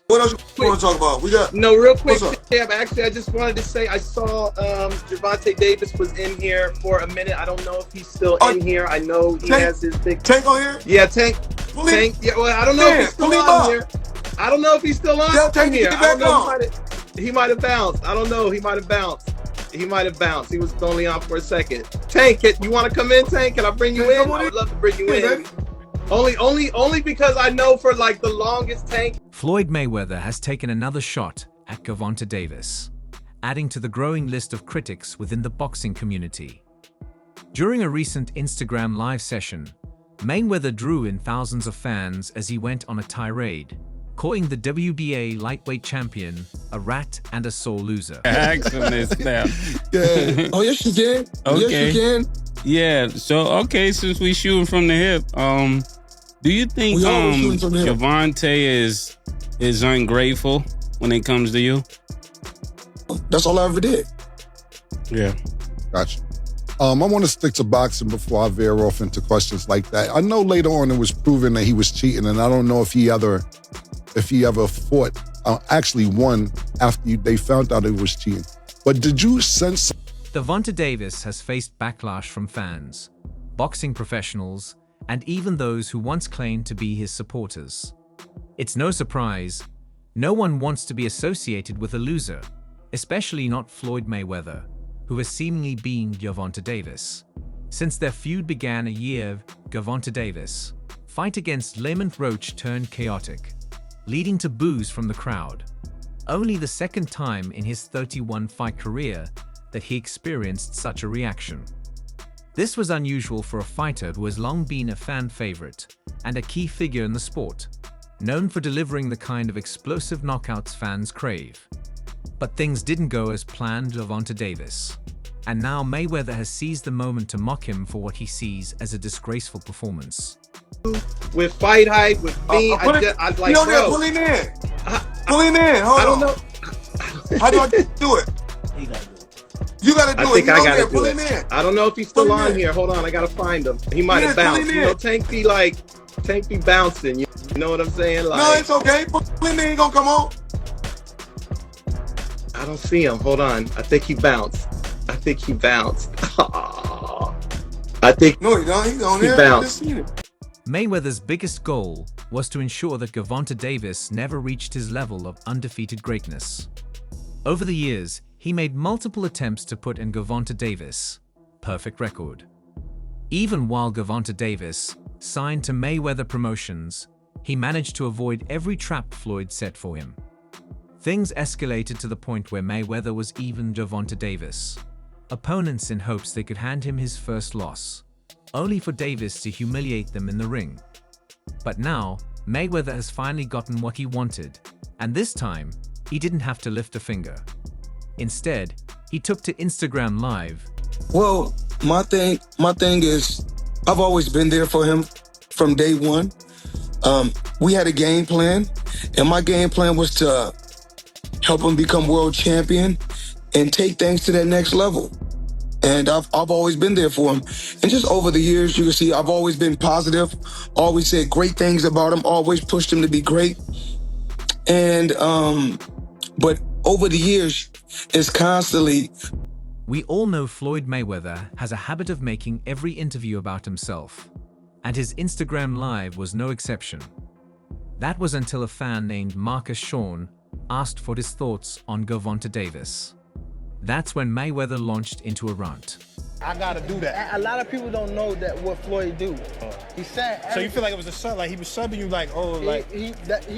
What else you want to talk about? We got No, real quick, what's up? Tim. Actually, I just wanted to say I saw Gervonta Davis was in here for a minute. I don't know if he's still in here. I know he Tank, has his big Tank on here. yeah tank. Pull him. Tank. Yeah, well, I don't know if he's Pull still him on up. here. I don't know if he's still on Tell Tank to here. get I don't back know. on. He might have bounced. I don't know. He might have bounced. He might have bounced. He was only on for a second. Tank, you want to come in, Tank? Can I bring you in? I would love to bring you in. Only because I know for like the longest, Tank. Floyd Mayweather has taken another shot at Gervonta Davis, adding to the growing list of critics within the boxing community. During a recent Instagram live session, Mayweather drew in thousands of fans as he went on a tirade, calling the WBA lightweight champion a rat and a sore loser. Excellent now. Yeah. Oh, yes, you can. Okay. Yes, you can. Yeah. So, okay, since we shooting from the hip, do you think We always shooting from the hip. Gervonta is ungrateful when it comes to you? That's all I ever did. Yeah. Gotcha. I want to stick to boxing before I veer off into questions like that. I know later on it was proven that he was cheating, and I don't know if he ever fought, actually won after they found out he was cheating. But did you sense? Gervonta Davis has faced backlash from fans, boxing professionals, and even those who once claimed to be his supporters. It's no surprise, no one wants to be associated with a loser, especially not Floyd Mayweather, who has seemingly been Gervonta Davis. Since their feud began a year, Gervonta Davis' fight against Lamont Roach turned chaotic, leading to boos from the crowd. Only the second time in his 31-fight career that he experienced such a reaction. This was unusual for a fighter who has long been a fan favorite and a key figure in the sport, known for delivering the kind of explosive knockouts fans crave. But things didn't go as planned for Gervonta Davis, and now Mayweather has seized the moment to mock him for what he sees as a disgraceful performance. With fight hype, with me, I like, Yo, bro. pull him in. Pull him in. Hold I don't on. know. How do I do it? You gotta do I it. think You I know gotta that. Pull do him it. in. I don't know if he's still Pull him on in. here. Hold on, I gotta find him. He might have Yeah, pull bounced. him You know, in. Tank be bouncing. You know what I'm saying? Like, No, it's okay. Pull him in. He gonna come on. I don't see him. Hold on. I think he bounced. I think No, he don't. He's on He there. I bounced. just seen it. Mayweather's biggest goal was to ensure that Gervonta Davis never reached his level of undefeated greatness. Over the years, he made multiple attempts to put in Gervonta Davis' perfect record. Even while Gervonta Davis signed to Mayweather Promotions, he managed to avoid every trap Floyd set for him. Things escalated to the point where Mayweather was even Gervonta Davis' opponents in hopes they could hand him his first loss, only for Davis to humiliate them in the ring. But now, Mayweather has finally gotten what he wanted, and this time, he didn't have to lift a finger. Instead, he took to Instagram Live. Well, my thing is, I've always been there for him from day one. We had a game plan, and my game plan was to help him become world champion and take things to that next level. And I've always been there for him. And just over the years, you can see I've always been positive, always said great things about him, always pushed him to be great. And, but over the years, it's constantly. We all know Floyd Mayweather has a habit of making every interview about himself, and his Instagram Live was no exception. That was until a fan named Marcus Sean asked for his thoughts on Gervonta Davis. That's when Mayweather launched into a rant. I gotta do that. A lot of people don't know that what Floyd do. He said. So you feel like it was a sub, like he was subbing you, like, oh, like He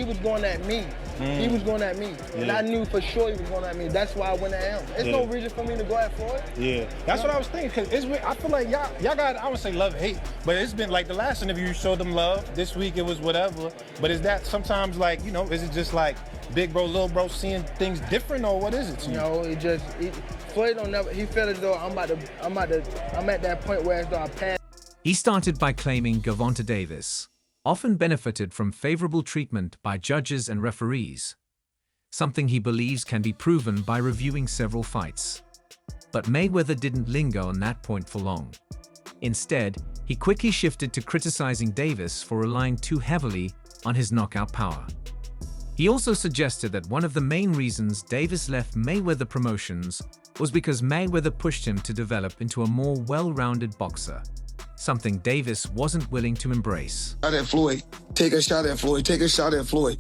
was going at me. He was going at me, and I knew for sure he was going at me. That's why I went at him. There's no reason for me to go at Floyd. Yeah, that's what I was thinking. Cause I feel like y'all got, I would say love hate, but it's been like the last interview you showed them love. This week it was whatever. But is that sometimes like, you know, is it just like big bro, little bro seeing things different, or what is it to you? No, Floyd don't never. He felt as though I'm at that point where as though I passed. He started by claiming Gervonta Davis often benefited from favorable treatment by judges and referees, something he believes can be proven by reviewing several fights. But Mayweather didn't linger on that point for long. Instead, he quickly shifted to criticizing Davis for relying too heavily on his knockout power. He also suggested that one of the main reasons Davis left Mayweather Promotions was because Mayweather pushed him to develop into a more well-rounded boxer, something Davis wasn't willing to embrace. Shot at Floyd. Take a shot at Floyd. Take a shot at Floyd.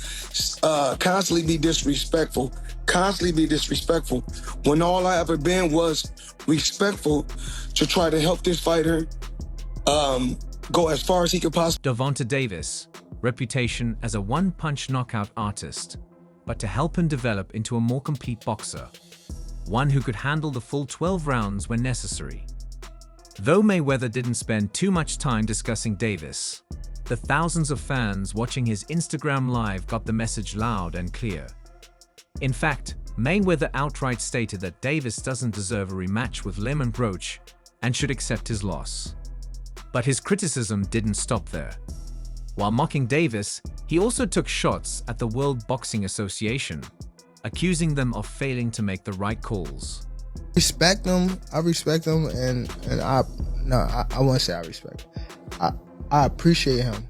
Constantly be disrespectful. Constantly be disrespectful. When all I ever been was respectful to try to help this fighter go as far as he could possibly. Gervonta Davis, reputation as a one-punch knockout artist, but to help him develop into a more complete boxer, one who could handle the full 12 rounds when necessary. Though Mayweather didn't spend too much time discussing Davis, the thousands of fans watching his Instagram Live got the message loud and clear. In fact, Mayweather outright stated that Davis doesn't deserve a rematch with Lamont Roach and should accept his loss. But his criticism didn't stop there. While mocking Davis, he also took shots at the World Boxing Association, accusing them of failing to make the right calls. Respect them. I respect them, and I won't say I respect him. I appreciate him.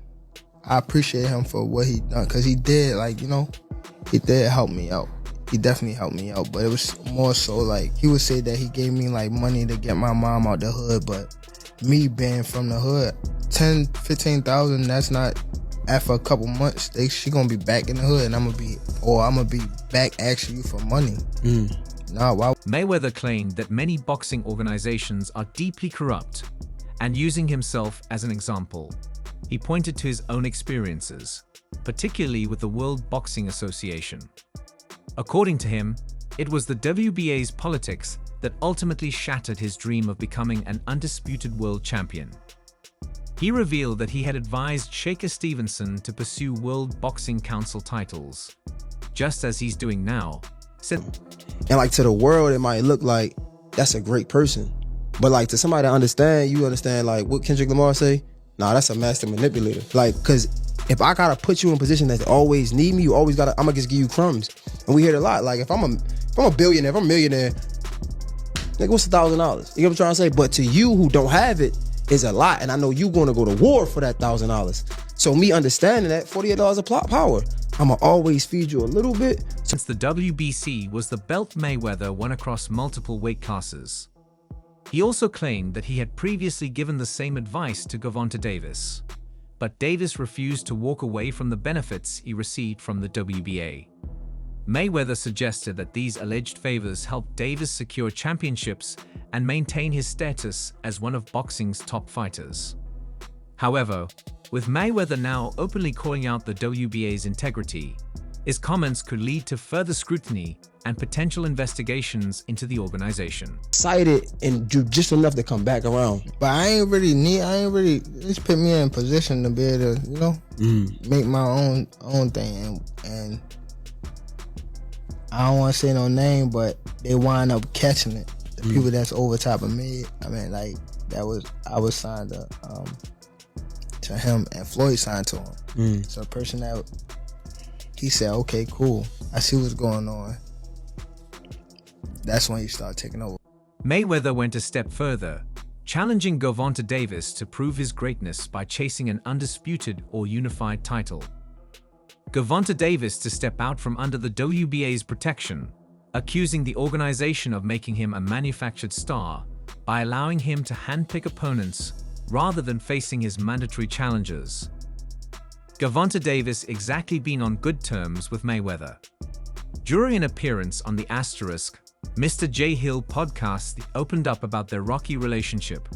I appreciate him for what he done, because he did, he did help me out. He definitely helped me out, but it was more so like, he would say that he gave me money to get my mom out the hood, but me being from the hood, 10, 15,000, that's not, after a couple months, she gonna be back in the hood, and I'm gonna be back asking you for money. Nah, why? Mayweather claimed that many boxing organizations are deeply corrupt, and using himself as an example, he pointed to his own experiences, particularly with the World Boxing Association. According to him, it was the WBA's politics that ultimately shattered his dream of becoming an undisputed world champion. He revealed that he had advised Shakur Stevenson to pursue World Boxing Council titles, just as he's doing now. And to the world, it might look like that's a great person, but to somebody to understand, you understand what Kendrick Lamar say? Nah, that's a master manipulator. Cause if I gotta put you in a position that always need me, I'm gonna just give you crumbs. And we hear it a lot. If I'm a billionaire, if I'm a millionaire, what's $1,000? You know what I'm trying to say? But to you who don't have it, is a lot, and I know you gonna go to war for that $1,000. So me understanding that, $48 of plot power, I'ma always feed you a little bit. Since the WBC was the belt Mayweather won across multiple weight classes. He also claimed that he had previously given the same advice to Gervonta Davis, but Davis refused to walk away from the benefits he received from the WBA. Mayweather suggested that these alleged favors helped Davis secure championships and maintain his status as one of boxing's top fighters. However, with Mayweather now openly calling out the WBA's integrity, his comments could lead to further scrutiny and potential investigations into the organization. Excited and do just enough to come back around. But I ain't really, just put me in position to be able to, make my own thing. And I don't want to say no name, but they wind up catching it. The people that's over top of me, I was signed to him, and Floyd signed to him. So the person that, he said, okay, cool, I see what's going on. That's when he started taking over. Mayweather went a step further, challenging Gervonta Davis to prove his greatness by chasing an undisputed or unified title. Gervonta Davis to step out from under the WBA's protection, accusing the organization of making him a manufactured star by allowing him to handpick opponents rather than facing his mandatory challengers. Gervonta Davis exactly been on good terms with Mayweather. During an appearance on the Asterisk, Mr. J. Hill podcast, they opened up about their rocky relationship.